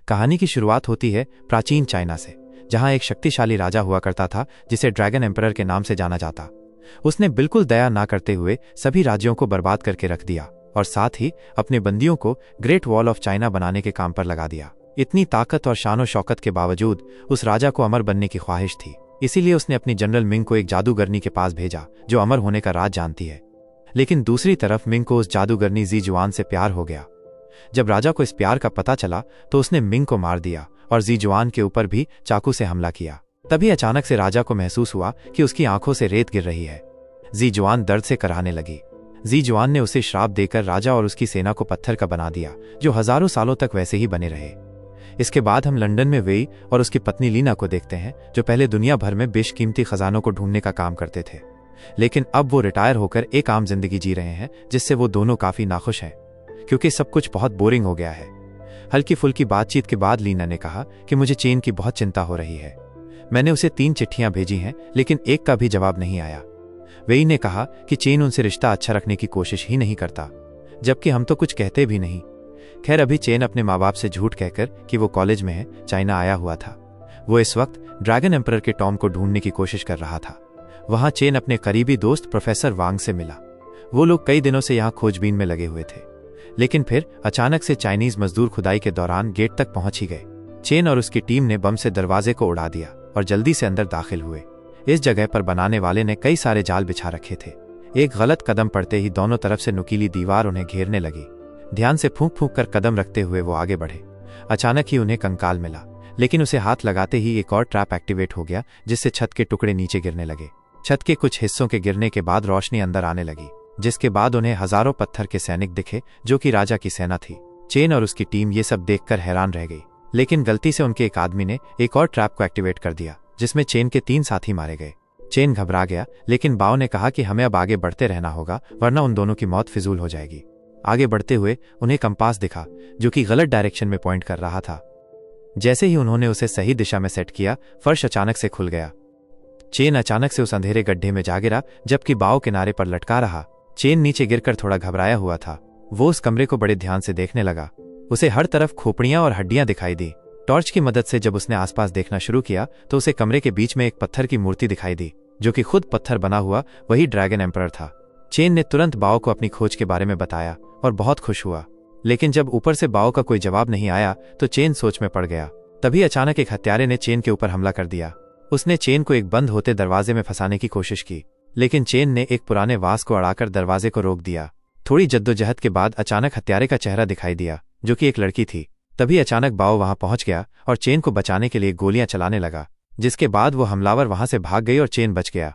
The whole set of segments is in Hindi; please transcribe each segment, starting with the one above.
कहानी की शुरुआत होती है प्राचीन चाइना से, जहां एक शक्तिशाली राजा हुआ करता था जिसे ड्रैगन एम्परर के नाम से जाना जाता। उसने बिल्कुल दया ना करते हुए सभी राज्यों को बर्बाद करके रख दिया और साथ ही अपने बंदियों को ग्रेट वॉल ऑफ चाइना बनाने के काम पर लगा दिया। इतनी ताकत और शानो शौकत के बावजूद उस राजा को अमर बनने की ख्वाहिश थी, इसीलिए उसने अपनी जनरल मिंग को एक जादूगरनी के पास भेजा जो अमर होने का राज जानती है। लेकिन दूसरी तरफ मिंग को उस जादूगरनी जी जुआन से प्यार हो गया। जब राजा को इस प्यार का पता चला तो उसने मिंग को मार दिया और जी जुआन के ऊपर भी चाकू से हमला किया। तभी अचानक से राजा को महसूस हुआ कि उसकी आंखों से रेत गिर रही है। जी जुआन दर्द से कराहने लगी। जी जुआन ने उसे श्राप देकर राजा और उसकी सेना को पत्थर का बना दिया, जो हजारों सालों तक वैसे ही बने रहे। इसके बाद हम लंदन में वेई और उसकी पत्नी लीना को देखते हैं, जो पहले दुनिया भर में बेशकीमती खजानों को ढूंढने का काम करते थे, लेकिन अब वो रिटायर होकर एक आम जिंदगी जी रहे हैं, जिससे वो दोनों काफी नाखुश हैं क्योंकि सब कुछ बहुत बोरिंग हो गया है। हल्की फुल्की बातचीत के बाद लीना ने कहा कि मुझे चेन की बहुत चिंता हो रही है। मैंने उसे 3 चिट्ठियां भेजी हैं, लेकिन एक का भी जवाब नहीं आया। वेई ने कहा कि चेन उनसे रिश्ता अच्छा रखने की कोशिश ही नहीं करता, जबकि हम तो कुछ कहते भी नहीं। खैर, अभी चेन अपने माँ बाप से झूठ कहकर कि वो कॉलेज में है, चाइना आया हुआ था। वो इस वक्त ड्रैगन एम्परर के टॉम को ढूंढने की कोशिश कर रहा था। वहां चेन अपने करीबी दोस्त प्रोफेसर वांग से मिला। वो लोग कई दिनों से यहाँ खोजबीन में लगे हुए थे, लेकिन फिर अचानक से चाइनीज मजदूर खुदाई के दौरान गेट तक पहुंच ही गए। चेन और उसकी टीम ने बम से दरवाजे को उड़ा दिया और जल्दी से अंदर दाखिल हुए। इस जगह पर बनाने वाले ने कई सारे जाल बिछा रखे थे। एक गलत कदम पड़ते ही दोनों तरफ से नुकीली दीवार उन्हें घेरने लगी। ध्यान से फूंक फूंक कर कदम रखते हुए वो आगे बढ़े। अचानक ही उन्हें कंकाल मिला, लेकिन उसे हाथ लगाते ही एक और ट्रैप एक्टिवेट हो गया, जिससे छत के टुकड़े नीचे गिरने लगे। छत के कुछ हिस्सों के गिरने के बाद रोशनी अंदर आने लगी, जिसके बाद उन्हें हजारों पत्थर के सैनिक दिखे, जो कि राजा की सेना थी। चेन और उसकी टीम ये सब देखकर हैरान रह गई, लेकिन गलती से उनके एक आदमी ने एक और ट्रैप को एक्टिवेट कर दिया, जिसमें चेन के 3 साथी मारे गए। चेन घबरा गया, लेकिन बाओ ने कहा कि हमें अब आगे बढ़ते रहना होगा, वरना उन दोनों की मौत फिजूल हो जाएगी। आगे बढ़ते हुए उन्हें कंपास दिखा, जो कि गलत डायरेक्शन में पॉइंट कर रहा था। जैसे ही उन्होंने उसे सही दिशा में सेट किया, फर्श अचानक से खुल गया। चेन अचानक से उस अंधेरे गड्ढे में जा गिरा, जबकि बाओ किनारे पर लटका रहा। चेन नीचे गिरकर थोड़ा घबराया हुआ था। वो उस कमरे को बड़े ध्यान से देखने लगा। उसे हर तरफ खोपड़ियां और हड्डियां दिखाई दी। टॉर्च की मदद से जब उसने आसपास देखना शुरू किया तो उसे कमरे के बीच में एक पत्थर की मूर्ति दिखाई दी, जो कि खुद पत्थर बना हुआ वही ड्रैगन एम्परर था। चेन ने तुरंत बाओ को अपनी खोज के बारे में बताया और बहुत खुश हुआ, लेकिन जब ऊपर से बाओ का कोई जवाब नहीं आया तो चेन सोच में पड़ गया। तभी अचानक एक हत्यारे ने चेन के ऊपर हमला कर दिया। उसने चेन को एक बंद होते दरवाजे में फंसाने की कोशिश की, लेकिन चेन ने एक पुराने वास को अड़ाकर दरवाजे को रोक दिया। थोड़ी जद्दोजहद के बाद अचानक हत्यारे का चेहरा दिखाई दिया, जो कि एक लड़की थी। तभी अचानक बाओ वहां पहुंच गया और चेन को बचाने के लिए गोलियां चलाने लगा, जिसके बाद वो हमलावर वहां से भाग गई और चेन बच गया।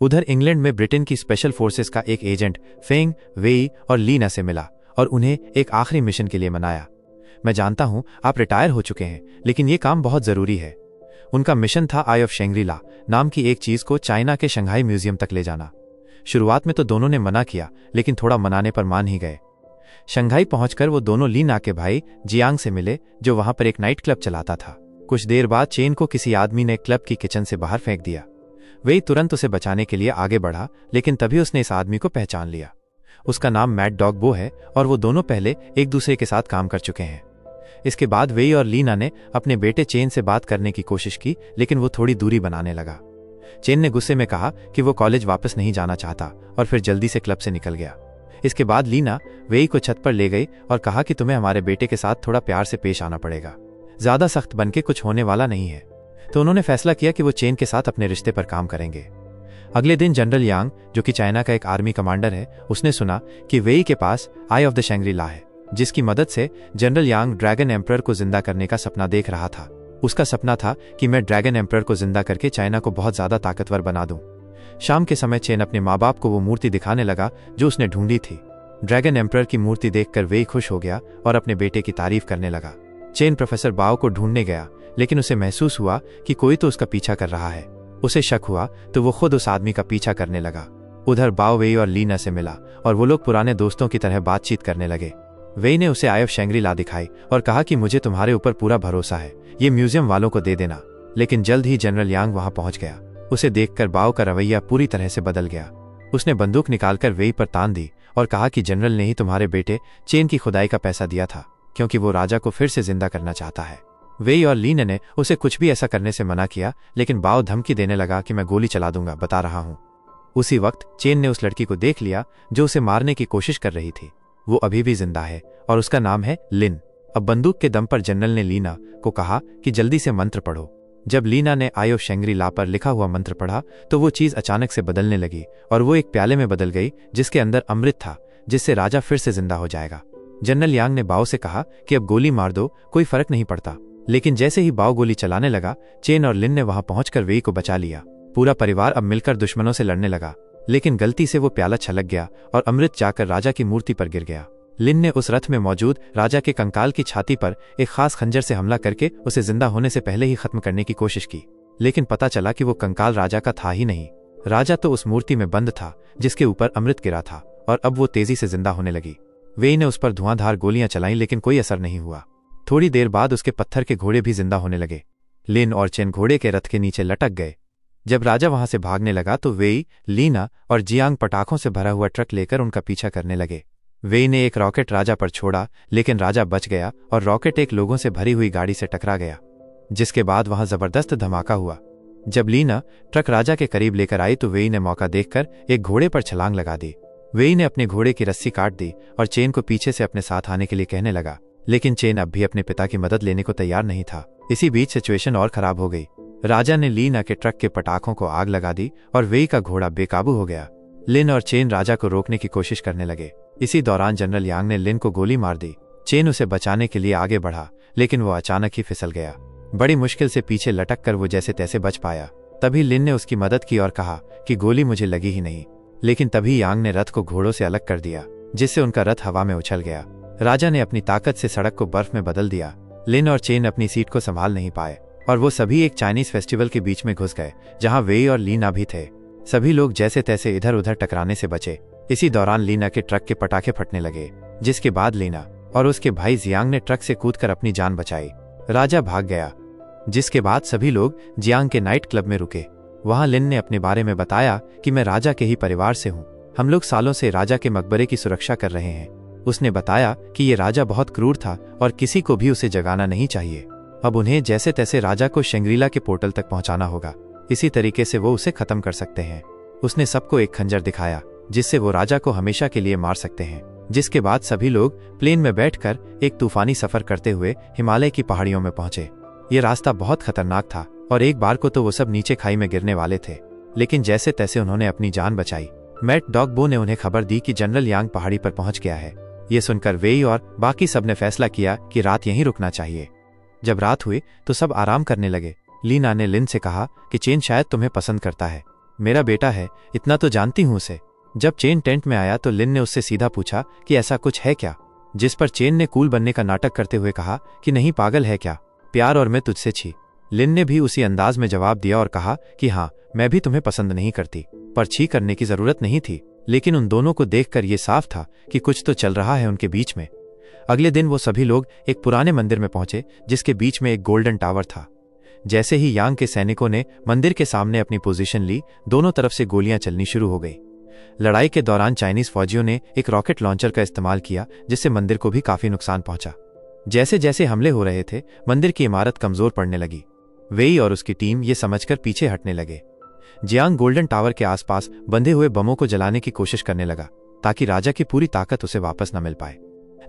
उधर इंग्लैंड में ब्रिटेन की स्पेशल फोर्सेस का एक एजेंट फेंग, वेई और लीना से मिला और उन्हें एक आखिरी मिशन के लिए मनाया। मैं जानता हूं आप रिटायर हो चुके हैं, लेकिन ये काम बहुत जरूरी है। उनका मिशन था आई ऑफ शैंग्री-ला नाम की एक चीज को चाइना के शंघाई म्यूजियम तक ले जाना। शुरुआत में तो दोनों ने मना किया, लेकिन थोड़ा मनाने पर मान ही गए। शंघाई पहुंचकर वो दोनों लीना के भाई जियांग से मिले, जो वहां पर एक नाइट क्लब चलाता था। कुछ देर बाद चेन को किसी आदमी ने क्लब की किचन से बाहर फेंक दिया। वे तुरंत उसे बचाने के लिए आगे बढ़ा, लेकिन तभी उसने इस आदमी को पहचान लिया। उसका नाम मैड डॉग बो है और वो दोनों पहले एक दूसरे के साथ काम कर चुके हैं। इसके बाद वेई और लीना ने अपने बेटे चेन से बात करने की कोशिश की, लेकिन वो थोड़ी दूरी बनाने लगा। चेन ने गुस्से में कहा कि वो कॉलेज वापस नहीं जाना चाहता और फिर जल्दी से क्लब से निकल गया। इसके बाद लीना वेई को छत पर ले गई और कहा कि तुम्हें हमारे बेटे के साथ थोड़ा प्यार से पेश आना पड़ेगा, ज्यादा सख्त बनके कुछ होने वाला नहीं है। तो उन्होंने फैसला किया कि वो चेन के साथ अपने रिश्ते पर काम करेंगे। अगले दिन जनरल यांग, जो कि चाइना का एक आर्मी कमांडर है, उसने सुना कि वेई के पास आई ऑफ द शैंग्री-ला है, जिसकी मदद से जनरल यांग ड्रैगन एम्परर को जिंदा करने का सपना देख रहा था। उसका सपना था कि मैं ड्रैगन एम्परर को जिंदा करके चाइना को बहुत ज्यादा ताकतवर बना दूं। शाम के समय चेन अपने माँ बाप को वो मूर्ति दिखाने लगा जो उसने ढूंढी थी। ड्रैगन एम्परर की मूर्ति देखकर वेई खुश हो गया और अपने बेटे की तारीफ करने लगा। चेन प्रोफेसर बाओ को ढूंढने गया, लेकिन उसे महसूस हुआ कि कोई तो उसका पीछा कर रहा है। उसे शक हुआ तो वो खुद उस आदमी का पीछा करने लगा। उधर बाओ वेई और लीना से मिला और वो लोग पुराने दोस्तों की तरह बातचीत करने लगे। वेई ने उसे आई ऑफ शैंग्री-ला दिखाई और कहा कि मुझे तुम्हारे ऊपर पूरा भरोसा है, ये म्यूजियम वालों को दे देना। लेकिन जल्द ही जनरल यांग वहां पहुंच गया। उसे देखकर बाओ का रवैया पूरी तरह से बदल गया। उसने बंदूक निकालकर वेई पर तान दी और कहा कि जनरल ने ही तुम्हारे बेटे चेन की खुदाई का पैसा दिया था। क्योंकि वो राजा को फिर से जिंदा करना चाहता है। वेई और लीन ने उसे कुछ भी ऐसा करने से मना किया, लेकिन बाओ धमकी देने लगा कि मैं गोली चला दूंगा, बता रहा हूं। उसी वक्त चेन ने उस लड़की को देख लिया जो उसे मारने की कोशिश कर रही थी। वो अभी भी जिंदा है और उसका नाम है लिन। अब बंदूक के दम पर जनरल ने लीना को कहा कि जल्दी से मंत्र पढ़ो। जब लीना ने आई ऑफ शेंग्री ला पर लिखा हुआ मंत्र पढ़ा तो वो चीज अचानक से बदलने लगी और वो एक प्याले में बदल गई जिसके अंदर अमृत था, जिससे राजा फिर से जिंदा हो जाएगा। जनरल यांग ने बाओ से कहा कि अब गोली मार दो, कोई फर्क नहीं पड़ता। लेकिन जैसे ही बाओ गोली चलाने लगा, चेन और लिन ने वहां पहुंचकर वेई को बचा लिया। पूरा परिवार अब मिलकर दुश्मनों से लड़ने लगा, लेकिन गलती से वो प्याला छलक गया और अमृत जाकर राजा की मूर्ति पर गिर गया। लिन ने उस रथ में मौजूद राजा के कंकाल की छाती पर एक खास खंजर से हमला करके उसे जिंदा होने से पहले ही खत्म करने की कोशिश की, लेकिन पता चला कि वो कंकाल राजा का था ही नहीं। राजा तो उस मूर्ति में बंद था जिसके ऊपर अमृत गिरा था और अब वो तेजी से जिंदा होने लगी। वेई ने उस पर धुआंधार गोलियां चलाईं, लेकिन कोई असर नहीं हुआ। थोड़ी देर बाद उसके पत्थर के घोड़े भी जिंदा होने लगे। लिन और चेन घोड़े के रथ के नीचे लटक गए। जब राजा वहां से भागने लगा तो वेई, लीना और जियांग पटाखों से भरा हुआ ट्रक लेकर उनका पीछा करने लगे। वेई ने एक रॉकेट राजा पर छोड़ा, लेकिन राजा बच गया और रॉकेट एक लोगों से भरी हुई गाड़ी से टकरा गया, जिसके बाद वहां जबरदस्त धमाका हुआ। जब लीना ट्रक राजा के करीब लेकर आई तो वेई ने मौका देखकर एक घोड़े पर छलांग लगा दी। वेई ने अपने घोड़े की रस्सी काट दी और चेन को पीछे से अपने साथ आने के लिए कहने लगा, लेकिन चेन अब भी अपने पिता की मदद लेने को तैयार नहीं था। इसी बीच सिचुएशन और खराब हो गई। राजा ने लीना के ट्रक के पटाखों को आग लगा दी और वेई का घोड़ा बेकाबू हो गया। लिन और चेन राजा को रोकने की कोशिश करने लगे। इसी दौरान जनरल यांग ने लिन को गोली मार दी। चेन उसे बचाने के लिए आगे बढ़ा, लेकिन वो अचानक ही फिसल गया। बड़ी मुश्किल से पीछे लटक कर वो जैसे तैसे बच पाया। तभी लिन ने उसकी मदद की और कहा कि गोली मुझे लगी ही नहीं, लेकिन तभी यांग ने रथ को घोड़ों से अलग कर दिया, जिससे उनका रथ हवा में उछल गया। राजा ने अपनी ताकत से सड़क को बर्फ में बदल दिया। लिन और चेन अपनी सीट को संभाल नहीं पाए और वो सभी एक चाइनीज फेस्टिवल के बीच में घुस गए, जहां वेई और लीना भी थे। सभी लोग जैसे तैसे इधर उधर टकराने से बचे। इसी दौरान लीना के ट्रक के पटाखे फटने लगे, जिसके बाद लीना और उसके भाई जियांग ने ट्रक से कूदकर अपनी जान बचाई। राजा भाग गया, जिसके बाद सभी लोग जियांग के नाइट क्लब में रुके। वहां लिन ने अपने बारे में बताया कि मैं राजा के ही परिवार से हूं। हम लोग सालों से राजा के मकबरे की सुरक्षा कर रहे हैं। उसने बताया कि ये राजा बहुत क्रूर था और किसी को भी उसे जगाना नहीं चाहिए। अब उन्हें जैसे तैसे राजा को शेंग्रीला के पोर्टल तक पहुंचाना होगा, इसी तरीके से वो उसे खत्म कर सकते हैं। उसने सबको एक खंजर दिखाया जिससे वो राजा को हमेशा के लिए मार सकते हैं। जिसके बाद सभी लोग प्लेन में बैठकर एक तूफानी सफर करते हुए हिमालय की पहाड़ियों में पहुंचे। ये रास्ता बहुत खतरनाक था और एक बार को तो वो सब नीचे खाई में गिरने वाले थे, लेकिन जैसे तैसे उन्होंने अपनी जान बचाई। मैट डॉगबो ने उन्हें खबर दी कि जनरल यांग पहाड़ी पर पहुंच गया है। ये सुनकर वेई और बाकी सब ने फैसला किया कि रात यहीं रुकना चाहिए। जब रात हुई तो सब आराम करने लगे। लीना ने लिन से कहा कि चेन शायद तुम्हें पसंद करता है, मेरा बेटा है, इतना तो जानती हूं उसे। जब चेन टेंट में आया तो लिन ने उससे सीधा पूछा कि ऐसा कुछ है क्या, जिस पर चेन ने कूल बनने का नाटक करते हुए कहा कि नहीं, पागल है क्या, प्यार और मैं तुझसे छी। लिन ने भी उसी अंदाज में जवाब दिया और कहा कि हाँ, मैं भी तुम्हें पसंद नहीं करती, पर छी करने की जरूरत नहीं थी। लेकिन उन दोनों को देखकर यह साफ था कि कुछ तो चल रहा है उनके बीच में। अगले दिन वो सभी लोग एक पुराने मंदिर में पहुंचे, जिसके बीच में एक गोल्डन टावर था। जैसे ही यांग के सैनिकों ने मंदिर के सामने अपनी पोजीशन ली, दोनों तरफ से गोलियां चलनी शुरू हो गई। लड़ाई के दौरान चाइनीज फौजियों ने एक रॉकेट लॉन्चर का इस्तेमाल किया, जिससे मंदिर को भी काफी नुकसान पहुंचा। जैसे जैसे हमले हो रहे थे, मंदिर की इमारत कमजोर पड़ने लगी। वेई और उसकी टीम ये समझकर पीछे हटने लगे। जियांग गोल्डन टावर के आसपास बंधे हुए बमों को जलाने की कोशिश करने लगा, ताकि राजा की पूरी ताकत उसे वापस न मिल पाए।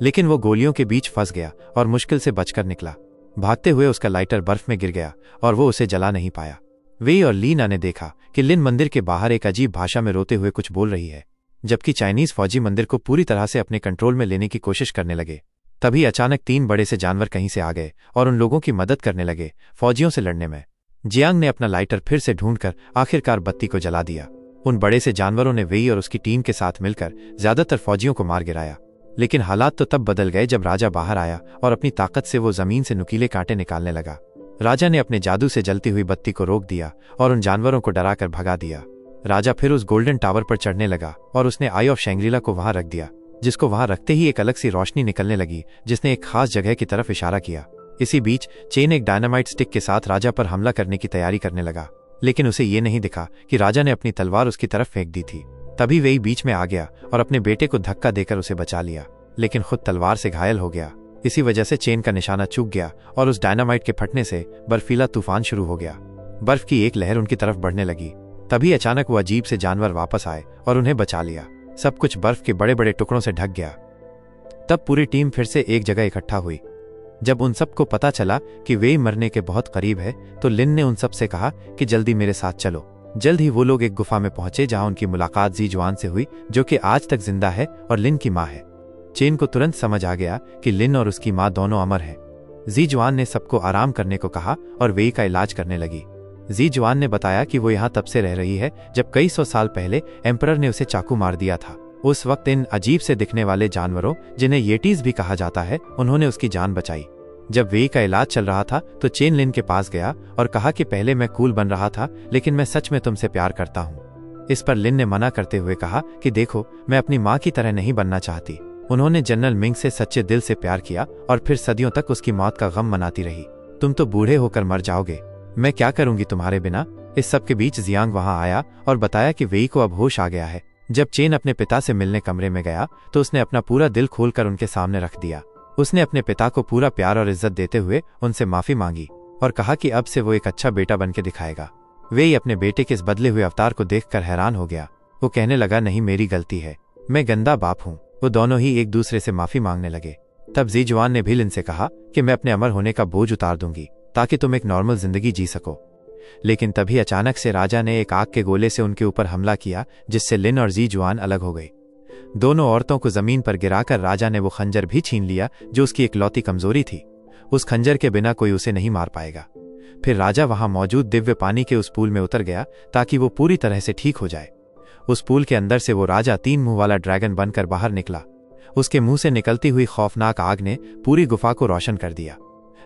लेकिन वो गोलियों के बीच फंस गया और मुश्किल से बचकर निकला। भागते हुए उसका लाइटर बर्फ में गिर गया और वो उसे जला नहीं पाया। वेई और लीना ने देखा कि लिन मंदिर के बाहर एक अजीब भाषा में रोते हुए कुछ बोल रही है, जबकि चाइनीज फौजी मंदिर को पूरी तरह से अपने कंट्रोल में लेने की कोशिश करने लगे। तभी अचानक 3 बड़े से जानवर कहीं से आ गए और उन लोगों की मदद करने लगे फौजियों से लड़ने में। जियांग ने अपना लाइटर फिर से ढूंढकर आखिरकार बत्ती को जला दिया। उन बड़े से जानवरों ने वेई और उसकी टीम के साथ मिलकर ज्यादातर फौजियों को मार गिराया। लेकिन हालात तो तब बदल गए जब राजा बाहर आया और अपनी ताकत से वो जमीन से नुकीले कांटे निकालने लगा। राजा ने अपने जादू से जलती हुई बत्ती को रोक दिया और उन जानवरों को डराकर भगा दिया। राजा फिर उस गोल्डन टावर पर चढ़ने लगा और उसने आई ऑफ शेंग्रीला को वहां रख दिया, जिसको वहां रखते ही एक अलग सी रोशनी निकलने लगी, जिसने एक खास जगह की तरफ इशारा किया। इसी बीच चेन एक डायनामाइट स्टिक के साथ राजा पर हमला करने की तैयारी करने लगा, लेकिन उसे ये नहीं दिखा कि राजा ने अपनी तलवार उसकी तरफ फेंक दी थी। तभी वेई बीच में आ गया और अपने बेटे को धक्का देकर उसे बचा लिया, लेकिन खुद तलवार से घायल हो गया। इसी वजह से चेन का निशाना चूक गया और उस डायनामाइट के फटने से बर्फीला तूफान शुरू हो गया। बर्फ की एक लहर उनकी तरफ बढ़ने लगी। तभी अचानक वो अजीब से जानवर वापस आए और उन्हें बचा लिया। सब कुछ बर्फ के बड़े बड़े टुकड़ों से ढक गया। तब पूरी टीम फिर से एक जगह इकट्ठा हुई। जब उन सबको पता चला कि वे मरने के बहुत करीब है, तो लिन ने उन सब से कहा कि जल्दी मेरे साथ चलो। जल्द ही वो लोग एक गुफा में पहुंचे जहां उनकी मुलाकात जी जुआन से हुई, जो कि आज तक जिंदा है और लिन की माँ है। चेन को तुरंत समझ आ गया कि लिन और उसकी माँ दोनों अमर हैं। जी जुआन ने सबको आराम करने को कहा और वेई का इलाज करने लगी। जी जुआन ने बताया कि वो यहाँ तब से रह रही है जब कई 100 साल पहले एम्परर ने उसे चाकू मार दिया था। उस वक्त इन अजीब से दिखने वाले जानवरों, जिन्हें येटीज भी कहा जाता है, उन्होंने उसकी जान बचाई। जब वेई का इलाज चल रहा था तो चेन लिन के पास गया और कहा कि पहले मैं कूल बन रहा था, लेकिन मैं सच में तुमसे प्यार करता हूँ। इस पर लिन ने मना करते हुए कहा कि देखो, मैं अपनी माँ की तरह नहीं बनना चाहती। उन्होंने जनरल मिंग से सच्चे दिल से प्यार किया और फिर सदियों तक उसकी मौत का गम मनाती रही। तुम तो बूढ़े होकर मर जाओगे, मैं क्या करूंगी तुम्हारे बिना। इस सब के बीच जियांग वहां आया और बताया कि वेई को अब होश आ गया है। जब चेन अपने पिता से मिलने कमरे में गया तो उसने अपना पूरा दिल खोलकर उनके सामने रख दिया। उसने अपने पिता को पूरा प्यार और इज्जत देते हुए उनसे माफी मांगी और कहा कि अब से वो एक अच्छा बेटा बनके दिखाएगा। वेई अपने बेटे के इस बदले हुए अवतार को देखकर हैरान हो गया। वो कहने लगा, नहीं, मेरी गलती है, मैं गंदा बाप हूँ। वो दोनों ही एक दूसरे से माफी मांगने लगे। तब जी जुआन ने भी लिन से कहा कि मैं अपने अमर होने का बोझ उतार दूंगी ताकि तुम एक नॉर्मल जिंदगी जी सको। लेकिन तभी अचानक से राजा ने एक आग के गोले से उनके ऊपर हमला किया, जिससे लिन और जी जुआन अलग हो गई। दोनों औरतों को जमीन पर गिराकर राजा ने वो खंजर भी छीन लिया जो उसकी इकलौती कमजोरी थी। उस खंजर के बिना कोई उसे नहीं मार पाएगा। फिर राजा वहां मौजूद दिव्य पानी के उस पूल में उतर गया ताकि वो पूरी तरह से ठीक हो जाए। उस पूल के अंदर से वो राजा 3 मुंह वाला ड्रैगन बनकर बाहर निकला। उसके मुंह से निकलती हुई खौफनाक आग ने पूरी गुफा को रोशन कर दिया।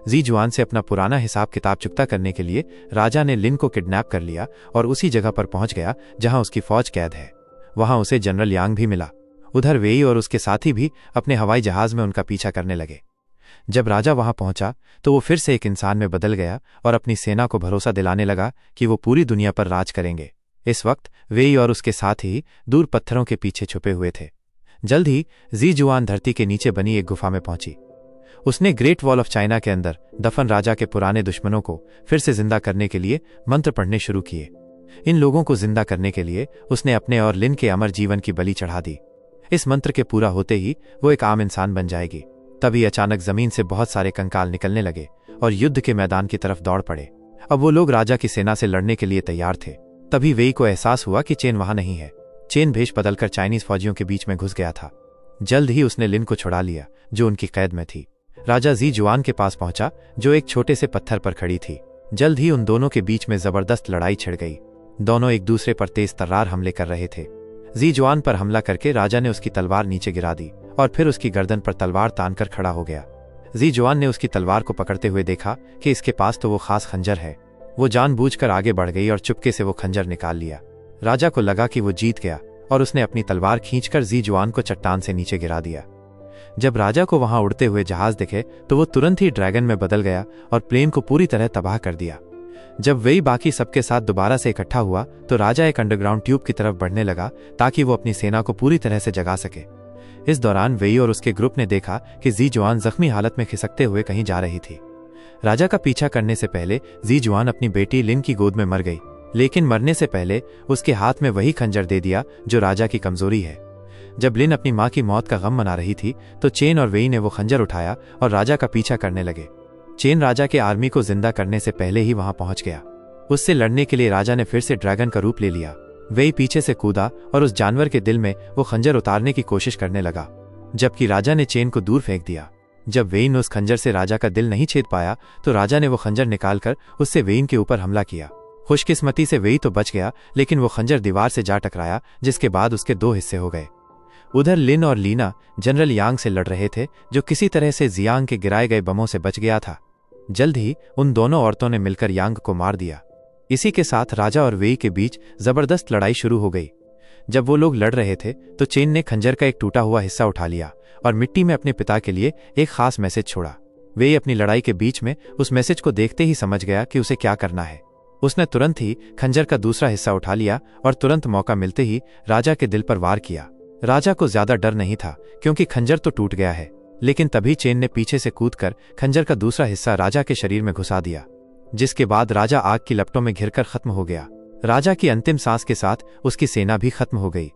जी जुआन से अपना पुराना हिसाब किताब चुकता करने के लिए राजा ने लिन को किडनैप कर लिया और उसी जगह पर पहुंच गया जहां उसकी फौज कैद है। वहां उसे जनरल यांग भी मिला। उधर वेई और उसके साथी भी अपने हवाई जहाज में उनका पीछा करने लगे। जब राजा वहां पहुंचा तो वो फिर से एक इंसान में बदल गया और अपनी सेना को भरोसा दिलाने लगा कि वो पूरी दुनिया पर राज करेंगे। इस वक्त वेई और उसके साथी दूर पत्थरों के पीछे छुपे हुए थे। जल्द ही जी जुआन धरती के नीचे बनी एक गुफा में पहुंची। उसने ग्रेट वॉल ऑफ चाइना के अंदर दफन राजा के पुराने दुश्मनों को फिर से जिंदा करने के लिए मंत्र पढ़ने शुरू किए। इन लोगों को जिंदा करने के लिए उसने अपने और लिन के अमर जीवन की बलि चढ़ा दी। इस मंत्र के पूरा होते ही वो एक आम इंसान बन जाएगी। तभी अचानक जमीन से बहुत सारे कंकाल निकलने लगे और युद्ध के मैदान की तरफ दौड़ पड़े। अब वो लोग राजा की सेना से लड़ने के लिए तैयार थे। तभी वेई को एहसास हुआ कि चेन वहां नहीं है। चेन भेष बदलकर चाइनीज फौजियों के बीच में घुस गया था। जल्द ही उसने लिन को छुड़ा लिया जो उनकी कैद में थी। राजा जी जुआन के पास पहुंचा जो एक छोटे से पत्थर पर खड़ी थी। जल्द ही उन दोनों के बीच में जबरदस्त लड़ाई छिड़ गई। दोनों एक दूसरे पर तेज तर्रार हमले कर रहे थे। जी जुआन पर हमला करके राजा ने उसकी तलवार नीचे गिरा दी और फिर उसकी गर्दन पर तलवार तानकर खड़ा हो गया। जी जुआन ने उसकी तलवार को पकड़ते हुए देखा कि इसके पास तो वो खास खंजर है। वो जानबूझकर आगे बढ़ गई और चुपके से वो खंजर निकाल लिया। राजा को लगा कि वो जीत गया और उसने अपनी तलवार खींचकर जी जुआन को चट्टान से नीचे गिरा दिया। जब राजा को वहां उड़ते हुए जहाज दिखे तो वो तुरंत ही ड्रैगन में बदल गया और प्लेन को पूरी तरह तबाह कर दिया। जब वेई बाकी सबके साथ दोबारा से इकट्ठा हुआ तो राजा एक अंडरग्राउंड ट्यूब की तरफ बढ़ने लगा ताकि वो अपनी सेना को पूरी तरह से जगा सके। इस दौरान वेई और उसके ग्रुप ने देखा कि जी जुआन जख्मी हालत में खिसकते हुए कहीं जा रही थी। राजा का पीछा करने से पहले जी जुआन अपनी बेटी लिन की गोद में मर गई, लेकिन मरने से पहले उसके हाथ में वही खंजर दे दिया जो राजा की कमजोरी है। जब लिन अपनी मां की मौत का गम मना रही थी तो चेन और वेई ने वो खंजर उठाया और राजा का पीछा करने लगे। चेन राजा के आर्मी को जिंदा करने से पहले ही वहां पहुंच गया। उससे लड़ने के लिए राजा ने फिर से ड्रैगन का रूप ले लिया। वेई पीछे से कूदा और उस जानवर के दिल में वो खंजर उतारने की कोशिश करने लगा, जबकि राजा ने चेन को दूर फेंक दिया। जब वेइन उस खंजर से राजा का दिल नहीं छेद पाया तो राजा ने वो खंजर निकालकर उससे वेइन के ऊपर हमला किया। खुशकिस्मती से वेई तो बच गया, लेकिन वो खंजर दीवार से जा टकराया, जिसके बाद उसके 2 हिस्से हो गए। उधर लिन और लीना जनरल यांग से लड़ रहे थे, जो किसी तरह से जियांग के गिराए गए बमों से बच गया था। जल्द ही उन दोनों औरतों ने मिलकर यांग को मार दिया। इसी के साथ राजा और वेई के बीच जबरदस्त लड़ाई शुरू हो गई। जब वो लोग लड़ रहे थे तो चेन ने खंजर का एक टूटा हुआ हिस्सा उठा लिया और मिट्टी में अपने पिता के लिए एक खास मैसेज छोड़ा। वेई अपनी लड़ाई के बीच में उस मैसेज को देखते ही समझ गया कि उसे क्या करना है। उसने तुरंत ही खंजर का दूसरा हिस्सा उठा लिया और तुरंत मौका मिलते ही राजा के दिल पर वार किया। राजा को ज्यादा डर नहीं था क्योंकि खंजर तो टूट गया है, लेकिन तभी चेन ने पीछे से कूदकर खंजर का दूसरा हिस्सा राजा के शरीर में घुसा दिया, जिसके बाद राजा आग की लपटों में घिरकर खत्म हो गया। राजा की अंतिम सांस के साथ उसकी सेना भी खत्म हो गई।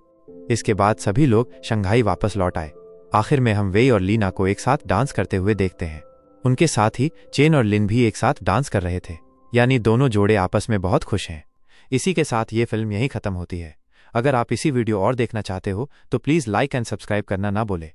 इसके बाद सभी लोग शंघाई वापस लौट आए। आखिर में हम वेई और लीना को एक साथ डांस करते हुए देखते हैं। उनके साथ ही चेन और लिन भी एक साथ डांस कर रहे थे, यानी दोनों जोड़े आपस में बहुत खुश हैं। इसी के साथ ये फिल्म यहीं खत्म होती है। अगर आप इसी वीडियो और देखना चाहते हो तो प्लीज़ लाइक एंड सब्सक्राइब करना ना भूलें।